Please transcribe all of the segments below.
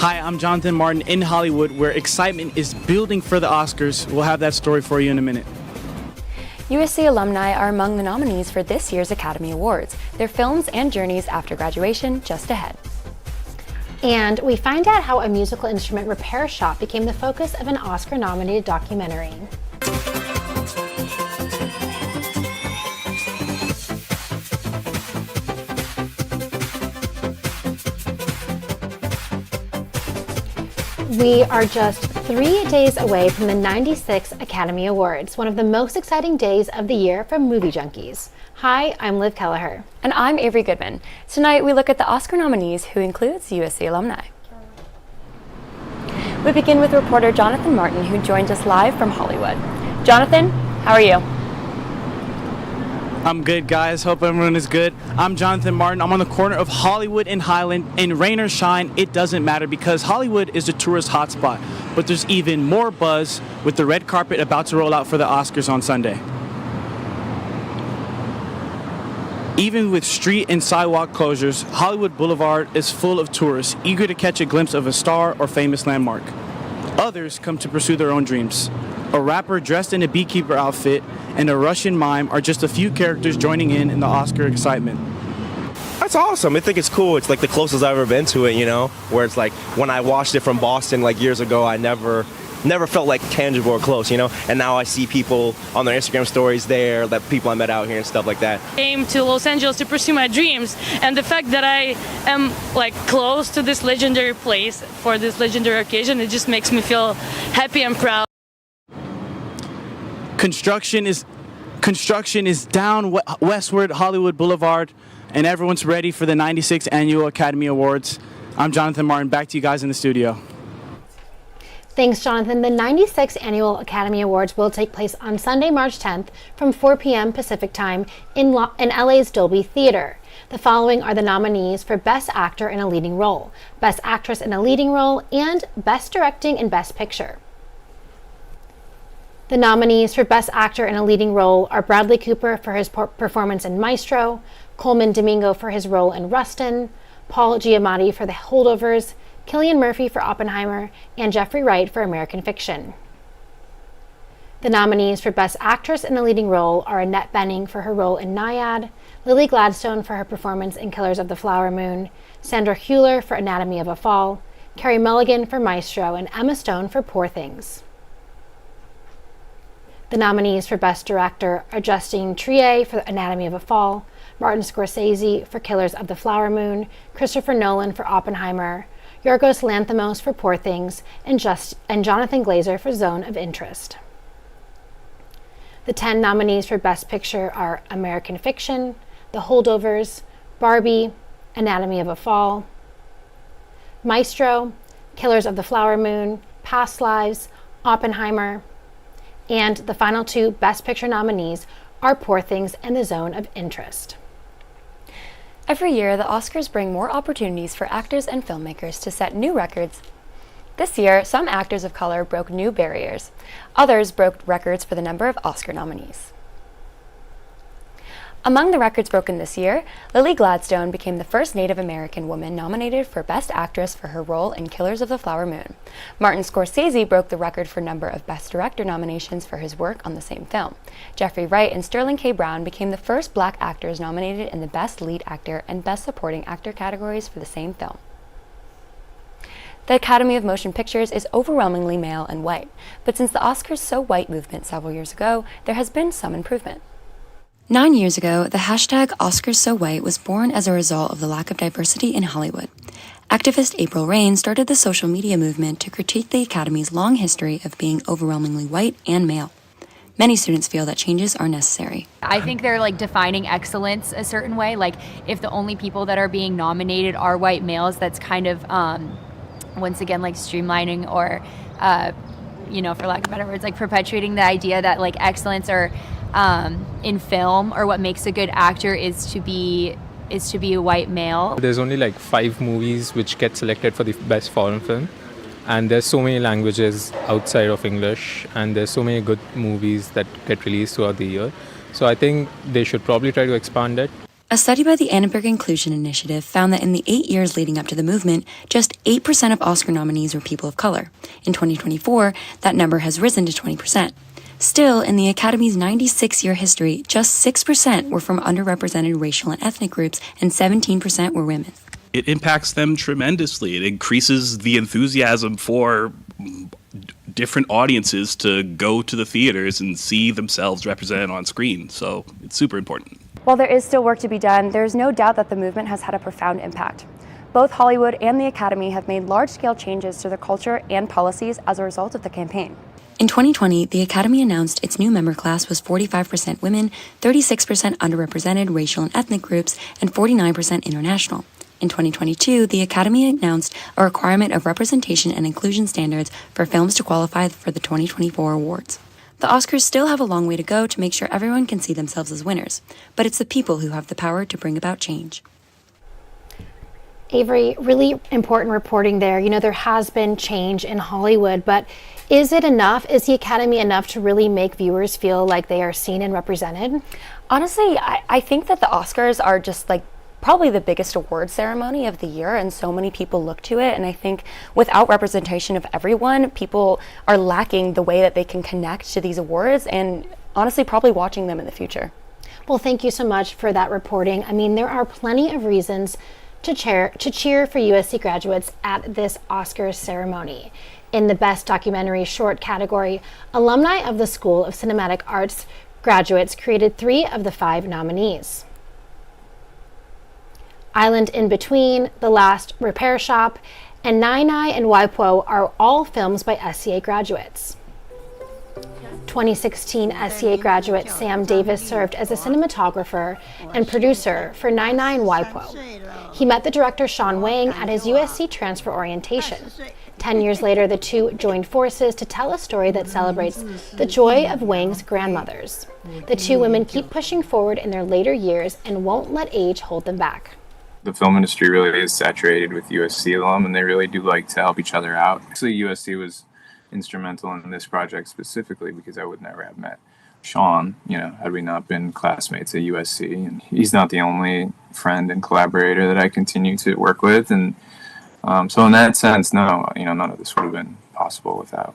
Hi, I'm Jonathan Martin in Hollywood, where excitement is building for the Oscars. We'll have that story for you in a minute. USC alumni are among the nominees for this year's Academy Awards, their films and journeys after graduation just ahead. And we find out how a musical instrument repair shop became the focus of an Oscar-nominated documentary. We are just 3 days away from the 96 Academy Awards, one of the most exciting days of the year for movie junkies. Hi, I'm Liv Kelleher. And I'm Avery Goodman. Tonight we look at the Oscar nominees, who includes USC alumni. We begin with reporter Jonathan Martin, who joins us live from Hollywood. Jonathan, how are you? I'm good, guys. Hope everyone is good. I'm Jonathan Martin. I'm on the corner of Hollywood and Highland, and rain or shine, it doesn't matter because Hollywood is a tourist hotspot. But there's even more buzz with the red carpet about to roll out for the Oscars on Sunday. Even with street and sidewalk closures, Hollywood Boulevard is full of tourists eager to catch a glimpse of a star or famous landmark. Others come to pursue their own dreams. A rapper dressed in a beekeeper outfit and a Russian mime are just a few characters joining in the Oscar excitement. That's awesome. I think it's cool. It's like the closest I've ever been to it, you know, where it's like when I watched it from Boston like years ago, I never felt like tangible or close, you know, and now I see people on their Instagram stories there, that people I met out here and stuff like that. I came to Los Angeles to pursue my dreams, and the fact that I am like close to this legendary place for this legendary occasion, it just makes me feel happy and proud. Construction is down westward Hollywood Boulevard, and everyone's ready for the 96th Annual Academy Awards. I'm Jonathan Martin. Back to you guys in the studio. Thanks, Jonathan. The 96th Annual Academy Awards will take place on Sunday, March 10th from 4 p.m. Pacific Time in LA's Dolby Theater. The following are the nominees for Best Actor in a Leading Role, Best Actress in a Leading Role, and Best Directing and Best Picture. The nominees for Best Actor in a Leading Role are Bradley Cooper for his performance in Maestro, Colman Domingo for his role in Rustin, Paul Giamatti for The Holdovers, Cillian Murphy for Oppenheimer, and Jeffrey Wright for American Fiction. The nominees for Best Actress in a Leading Role are Annette Bening for her role in Nyad, Lily Gladstone for her performance in Killers of the Flower Moon, Sandra Hüller for Anatomy of a Fall, Carey Mulligan for Maestro, and Emma Stone for Poor Things. The nominees for Best Director are Justine Triet for Anatomy of a Fall, Martin Scorsese for Killers of the Flower Moon, Christopher Nolan for Oppenheimer, Yorgos Lanthimos for Poor Things, and Jonathan Glazer for Zone of Interest. The 10 nominees for Best Picture are American Fiction, The Holdovers, Barbie, Anatomy of a Fall, Maestro, Killers of the Flower Moon, Past Lives, Oppenheimer, and the final 2 Best Picture nominees are Poor Things and The Zone of Interest. Every year, the Oscars bring more opportunities for actors and filmmakers to set new records. This year, some actors of color broke new barriers. Others broke records for the number of Oscar nominees. Among the records broken this year, Lily Gladstone became the first Native American woman nominated for Best Actress for her role in Killers of the Flower Moon. Martin Scorsese broke the record for number of Best Director nominations for his work on the same film. Jeffrey Wright and Sterling K. Brown became the first Black actors nominated in the Best Lead Actor and Best Supporting Actor categories for the same film. The Academy of Motion Pictures is overwhelmingly male and white, but since the Oscars So White movement several years ago, there has been some improvement. 9 years ago, the hashtag #OscarsSoWhite was born as a result of the lack of diversity in Hollywood. Activist April Rain started the social media movement to critique the Academy's long history of being overwhelmingly white and male. Many students feel that changes are necessary. I think they're like defining excellence a certain way. Like if the only people that are being nominated are white males, that's kind of, once again, like streamlining or, for lack of better words, like perpetuating the idea that like excellence or in film or what makes a good actor is to be a white male. There's only like 5 movies which get selected for the best foreign film, and there's so many languages outside of English, and there's so many good movies that get released throughout the year. So I think they should probably try to expand it. A study by the Annenberg Inclusion Initiative found that in the 8 years leading up to the movement, just 8% of Oscar nominees were people of color. In 2024, that number has risen to 20%. Still, in the Academy's 96-year history, just 6% were from underrepresented racial and ethnic groups, and 17% were women. It impacts them tremendously. It increases the enthusiasm for different audiences to go to the theaters and see themselves represented on screen. So it's super important. While there is still work to be done, there is no doubt that the movement has had a profound impact. Both Hollywood and the Academy have made large-scale changes to their culture and policies as a result of the campaign. In 2020, the Academy announced its new member class was 45% women, 36% underrepresented racial and ethnic groups, and 49% international. In 2022, the Academy announced a requirement of representation and inclusion standards for films to qualify for the 2024 awards. The Oscars still have a long way to go to make sure everyone can see themselves as winners, but it's the people who have the power to bring about change. Avery, really important reporting there. You know, there has been change in Hollywood, but is it enough? Is the Academy enough to really make viewers feel like they are seen and represented? Honestly, I think that the Oscars are just like probably the biggest award ceremony of the year, and so many people look to it. And I think without representation of everyone, people are lacking the way that they can connect to these awards and honestly probably watching them in the future. Well, thank you so much for that reporting. I mean, there are plenty of reasons to cheer for USC graduates at this Oscars ceremony. In the Best Documentary Short category, alumni of the School of Cinematic Arts graduates created 3 of the 5 nominees. Island in Between, The Last Repair Shop, and Nai Nai and Waipo are all films by SCA graduates. 2016 SCA graduate Sam Davis served as a cinematographer and producer for Nai Nai and Waipo. He met the director Sean Wang at his USC transfer orientation. 10 years later, the two joined forces to tell a story that celebrates the joy of Wang's grandmothers. The two women keep pushing forward in their later years and won't let age hold them back. The film industry really is saturated with USC alum, and they really do like to help each other out. Actually, USC was instrumental in this project specifically because I would never have met Sean, had we not been classmates at USC. And he's not the only friend and collaborator that I continue to work with. And so in that sense, no, none of this would have been possible without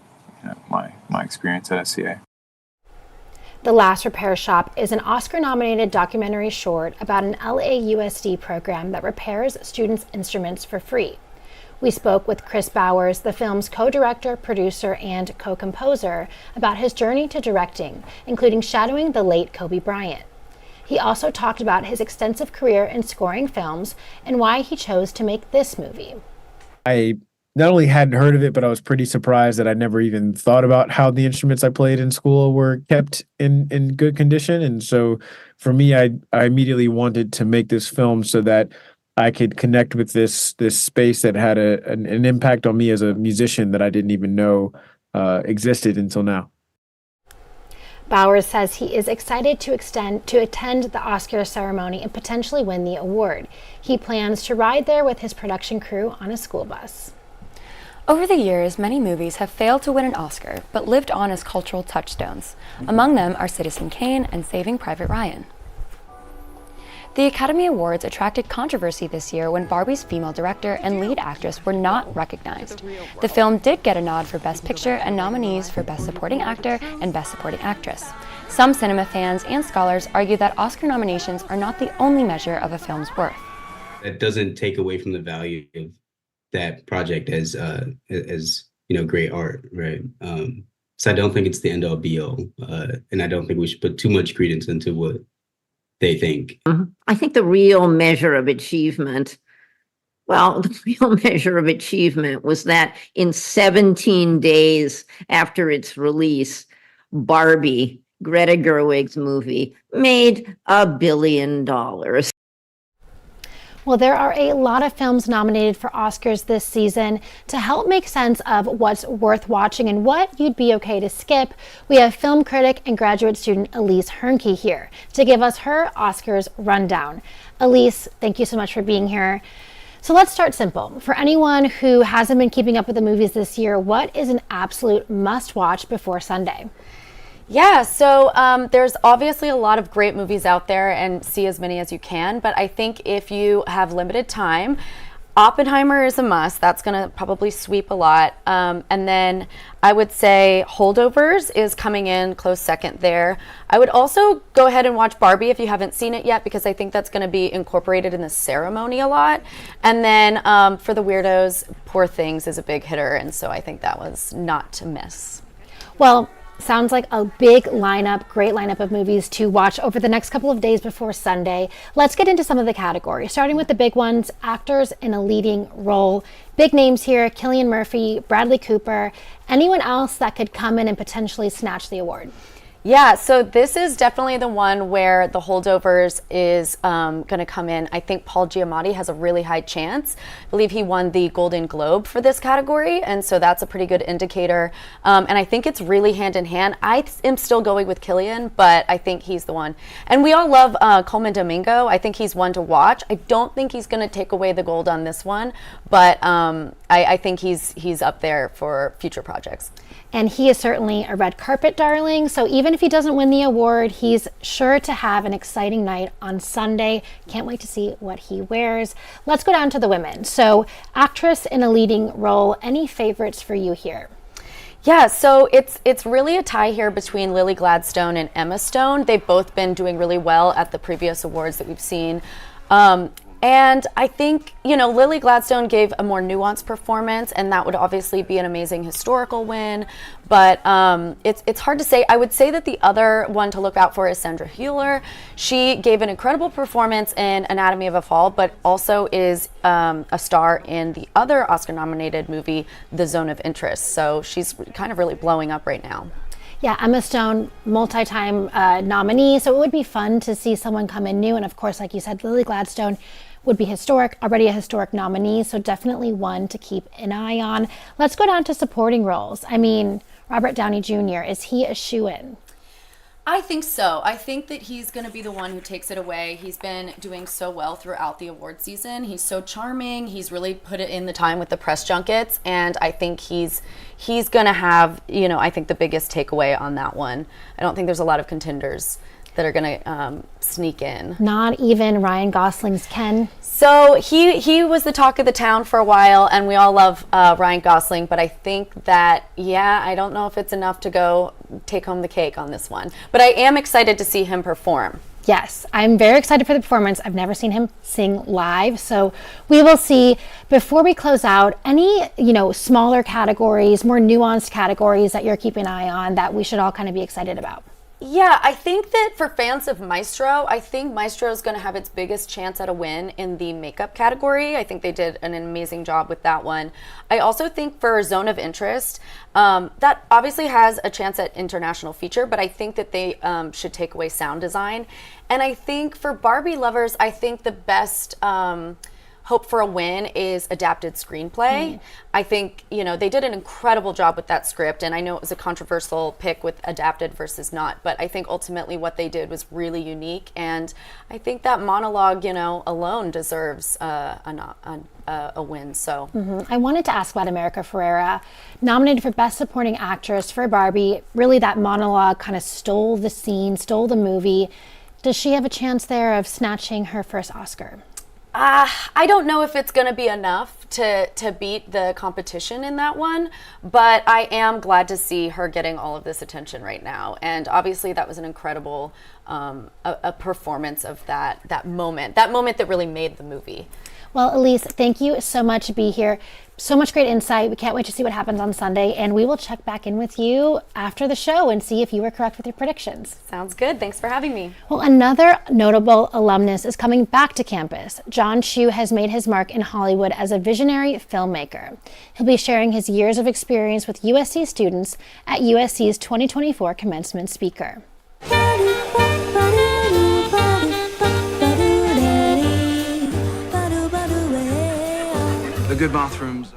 my experience at SCA. The Last Repair Shop is an Oscar-nominated documentary short about an LAUSD program that repairs students' instruments for free. We spoke with Chris Bowers, the film's co-director, producer, and co-composer, about his journey to directing, including shadowing the late Kobe Bryant. He also talked about his extensive career in scoring films and why he chose to make this movie. I not only hadn't heard of it, but I was pretty surprised that I never even thought about how the instruments I played in school were kept in good condition. And so for me, I immediately wanted to make this film so that I could connect with this space that had an impact on me as a musician that I didn't even know existed until now. Bowers says he is excited to attend the Oscar ceremony and potentially win the award. He plans to ride there with his production crew on a school bus. Over the years, many movies have failed to win an Oscar, but lived on as cultural touchstones. Among them are Citizen Kane and Saving Private Ryan. The Academy Awards attracted controversy this year when Barbie's female director and lead actress were not recognized. The film did get a nod for Best Picture and nominees for Best Supporting Actor and Best Supporting Actress. Some cinema fans and scholars argue that Oscar nominations are not the only measure of a film's worth. That doesn't take away from the value of that project as great art, right? So I don't think it's the end all be all, and I don't think we should put too much credence into what they think. I think the real measure of achievement, was that in 17 days after its release, Barbie, Greta Gerwig's movie, made $1 billion. Well, there are a lot of films nominated for Oscars this season. To help make sense of what's worth watching and what you'd be okay to skip, we have film critic and graduate student Elise Hernke here to give us her Oscars rundown. Elise, thank you so much for being here. So let's start simple. For anyone who hasn't been keeping up with the movies this year, what is an absolute must-watch before Sunday? Yeah, so there's obviously a lot of great movies out there, and see as many as you can, but I think if you have limited time, Oppenheimer is a must. That's going to probably sweep a lot. And then I would say Holdovers is coming in close second there. I would also go ahead and watch Barbie if you haven't seen it yet, because I think that's going to be incorporated in the ceremony a lot. And then for the weirdos, Poor Things is a big hitter, and so I think that was not to miss. Well, sounds like a big lineup, great lineup of movies to watch over the next couple of days before Sunday. Let's get into some of the categories, starting with the big ones, actors in a leading role. Big names here, Cillian Murphy, Bradley Cooper, anyone else that could come in and potentially snatch the award. Yeah, so this is definitely the one where the Holdovers is going to come in. I think Paul Giamatti has a really high chance. I believe he won the Golden Globe for this category, and so that's a pretty good indicator. And I think it's really hand in hand. I am still going with Cillian, but I think he's the one. And we all love Colman Domingo. I think he's one to watch. I don't think he's going to take away the gold on this one, but I think he's up there for future projects. And he is certainly a red carpet darling. So even if he doesn't win the award, he's sure to have an exciting night on Sunday. Can't wait to see what he wears. Let's go down to the women. So actress in a leading role, any favorites for you here? Yeah, so it's really a tie here between Lily Gladstone and Emma Stone. They've both been doing really well at the previous awards that we've seen. And I think, Lily Gladstone gave a more nuanced performance, and that would obviously be an amazing historical win. But it's hard to say. I would say that the other one to look out for is Sandra Hüller. She gave an incredible performance in Anatomy of a Fall, but also is a star in the other Oscar-nominated movie, The Zone of Interest. So she's kind of really blowing up right now. Yeah, Emma Stone, multi-time nominee, so it would be fun to see someone come in new. And of course, like you said, Lily Gladstone would be already a historic nominee, so definitely one to keep an eye on. Let's go down to supporting roles. I mean, Robert Downey Jr., is he a shoo-in? I think so. I think that he's going to be the one who takes it away. He's been doing so well throughout the award season. He's so charming. He's really put it in the time with the press junkets, and I think he's going to have, I think the biggest takeaway on that one. I don't think there's a lot of contenders that are going to sneak in. Not even Ryan Gosling's Ken? So he was the talk of the town for a while, and we all love Ryan Gosling, but I think that, I don't know if it's enough to go take home the cake on this one. But I am excited to see him perform. Yes, I'm very excited for the performance. I've never seen him sing live, so we will see. Before we close out, any, smaller categories, more nuanced categories that you're keeping an eye on that we should all kind of be excited about? Yeah, I think that for fans of Maestro, I think Maestro is going to have its biggest chance at a win in the makeup category. I think they did an amazing job with that one. I also think for Zone of Interest, that obviously has a chance at international feature, but I think that they should take away sound design. And I think for Barbie lovers, I think the best hope for a win is adapted screenplay. I think, they did an incredible job with that script, and I know it was a controversial pick with adapted versus not, but I think ultimately what they did was really unique, and I think that monologue, alone deserves a win. So I wanted to ask about America Ferrera, nominated for Best Supporting Actress for Barbie. Really, that monologue kind of stole the scene, stole the movie. Does she have a chance there of snatching her first Oscar? I don't know if it's going to be enough to beat the competition in that one, but I am glad to see her getting all of this attention right now. And obviously that was an incredible a performance of that moment that really made the movie. Well, Elise, thank you so much to be here. So much great insight. We can't wait to see what happens on Sunday, and we will check back in with you after the show and see if you were correct with your predictions. Sounds good. Thanks for having me. Well, another notable alumnus is coming back to campus. John Chu has made his mark in Hollywood as a visionary filmmaker. He'll be sharing his years of experience with USC students at USC's 2024 commencement speaker. The good bathrooms.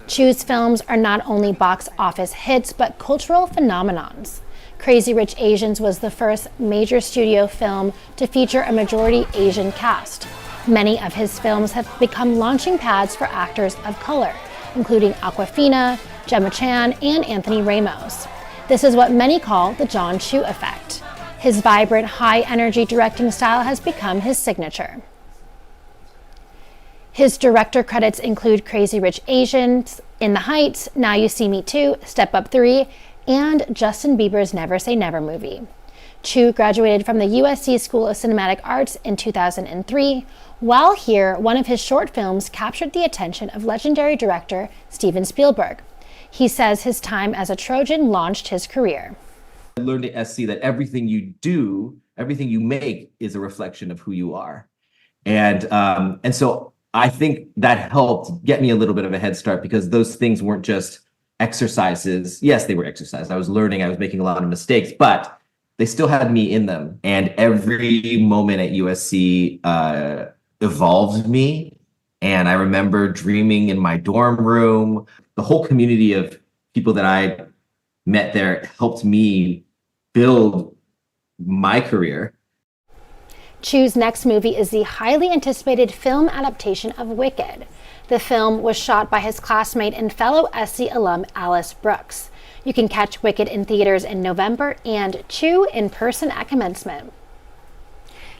Chu's films are not only box office hits, but cultural phenomenons. Crazy Rich Asians was the first major studio film to feature a majority Asian cast. Many of his films have become launching pads for actors of color, including Awkwafina, Gemma Chan, and Anthony Ramos. This is what many call the John Chu effect. His vibrant, high-energy directing style has become his signature. His director credits include Crazy Rich Asians, In the Heights, Now You See Me Too, Step Up 3, and Justin Bieber's Never Say Never movie. Chu graduated from the USC School of Cinematic Arts in 2003. While here, one of his short films captured the attention of legendary director Steven Spielberg. He says his time as a Trojan launched his career. I learned at SC that everything you do, everything you make is a reflection of who you are. And so I think that helped get me a little bit of a head start because those things weren't just exercises. Yes, they were exercises. I was learning, I was making a lot of mistakes, but they still had me in them. And every moment at USC evolved me. And I remember dreaming in my dorm room. The whole community of people that I met there helped me build my career. Chu's next movie is the highly anticipated film adaptation of Wicked. The film was shot by his classmate and fellow SC alum Alice Brooks. You can catch Wicked in theaters in November and Chu in person at commencement.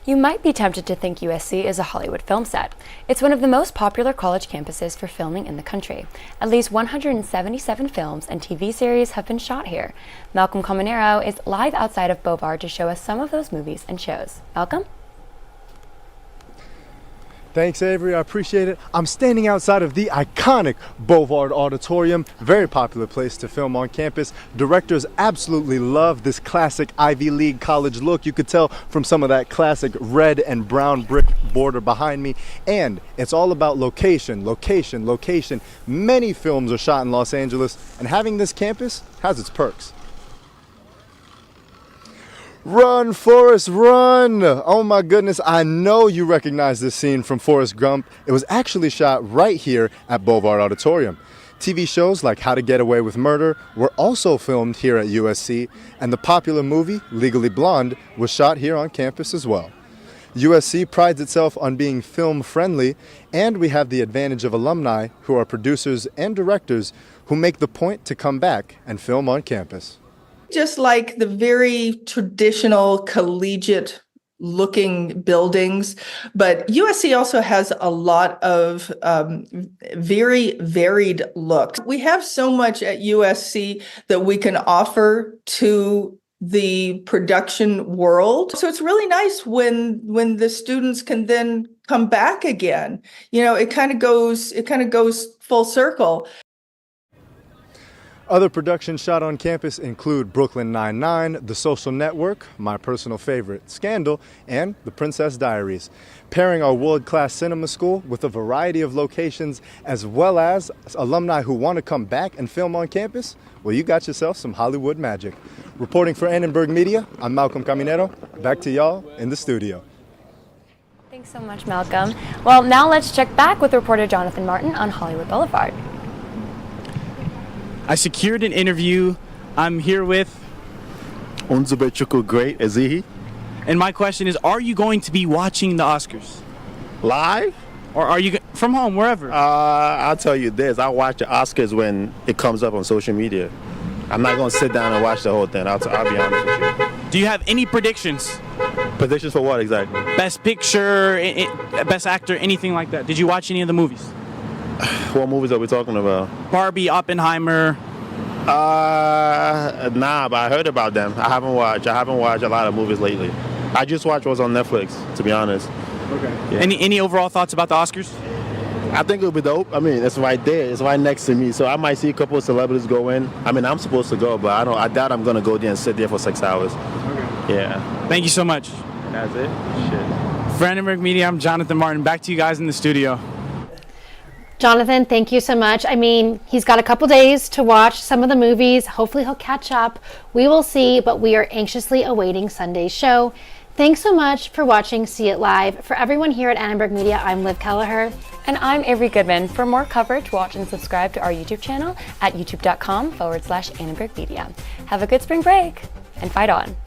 You might be tempted to think USC is a Hollywood film set. It's one of the most popular college campuses for filming in the country. At least 177 films and TV series have been shot here. Malcolm Caminero is live outside of Boulevard to show us some of those movies and shows. Malcolm? Thanks, Avery. I appreciate it. I'm standing outside of the iconic Boulevard Auditorium, very popular place to film on campus. Directors absolutely love this classic Ivy League college look. You could tell from some of that classic red and brown brick border behind me. And it's all about location, location, location. Many films are shot in Los Angeles, and having this campus has its perks. Run, Forrest, run! Oh my goodness, I know you recognize this scene from Forrest Gump. It was actually shot right here at Boulevard Auditorium. TV shows like How to Get Away with Murder were also filmed here at USC, and the popular movie Legally Blonde was shot here on campus as well. USC prides itself on being film friendly, and we have the advantage of alumni who are producers and directors who make the point to come back and film on campus. Just like the very traditional collegiate looking buildings, but USC also has a lot of very varied looks. We have so much at USC that we can offer to the production world. So it's really nice when the students can then come back again. You know, it kind of goes full circle. Other productions shot on campus include Brooklyn Nine-Nine, The Social Network, my personal favorite, Scandal, and The Princess Diaries. Pairing our world-class cinema school with a variety of locations as well as alumni who want to come back and film on campus, well, you got yourself some Hollywood magic. Reporting for Annenberg Media, I'm Malcolm Caminero. Back to y'all in the studio. Thanks so much, Malcolm. Well, now let's check back with reporter Jonathan Martin on Hollywood Boulevard. I secured an interview. I'm here with Unzubechuku Great Ezihi. And my question is, are you going to be watching the Oscars? Live? Or are you from home, wherever? I'll tell you this. I watch the Oscars when it comes up on social media. I'm not going to sit down and watch the whole thing. I'll be honest with you. Do you have any predictions? Predictions for what exactly? Best picture, best actor, anything like that. Did you watch any of the movies? What movies are we talking about? Barbie, Oppenheimer. Nah, but I heard about them. I haven't watched a lot of movies lately. I just watched what's on Netflix, to be honest. Okay. Yeah. Any overall thoughts about the Oscars? I think it'll be dope. I mean, it's right there. It's right next to me. So I might see a couple of celebrities go in. I mean, I'm supposed to go, but I doubt I'm going to go there and sit there for 6 hours. Okay. Yeah. Thank you so much. That's it? Shit. For Annenberg Media, I'm Jonathan Martin. Back to you guys in the studio. Jonathan, thank you so much. I mean, he's got a couple days to watch some of the movies. Hopefully he'll catch up. We will see, but we are anxiously awaiting Sunday's show. Thanks so much for watching See It Live. For everyone here at Annenberg Media, I'm Liv Kelleher. And I'm Avery Goodman. For more coverage, watch and subscribe to our YouTube channel at youtube.com/Annenberg Media. Have a good spring break and fight on.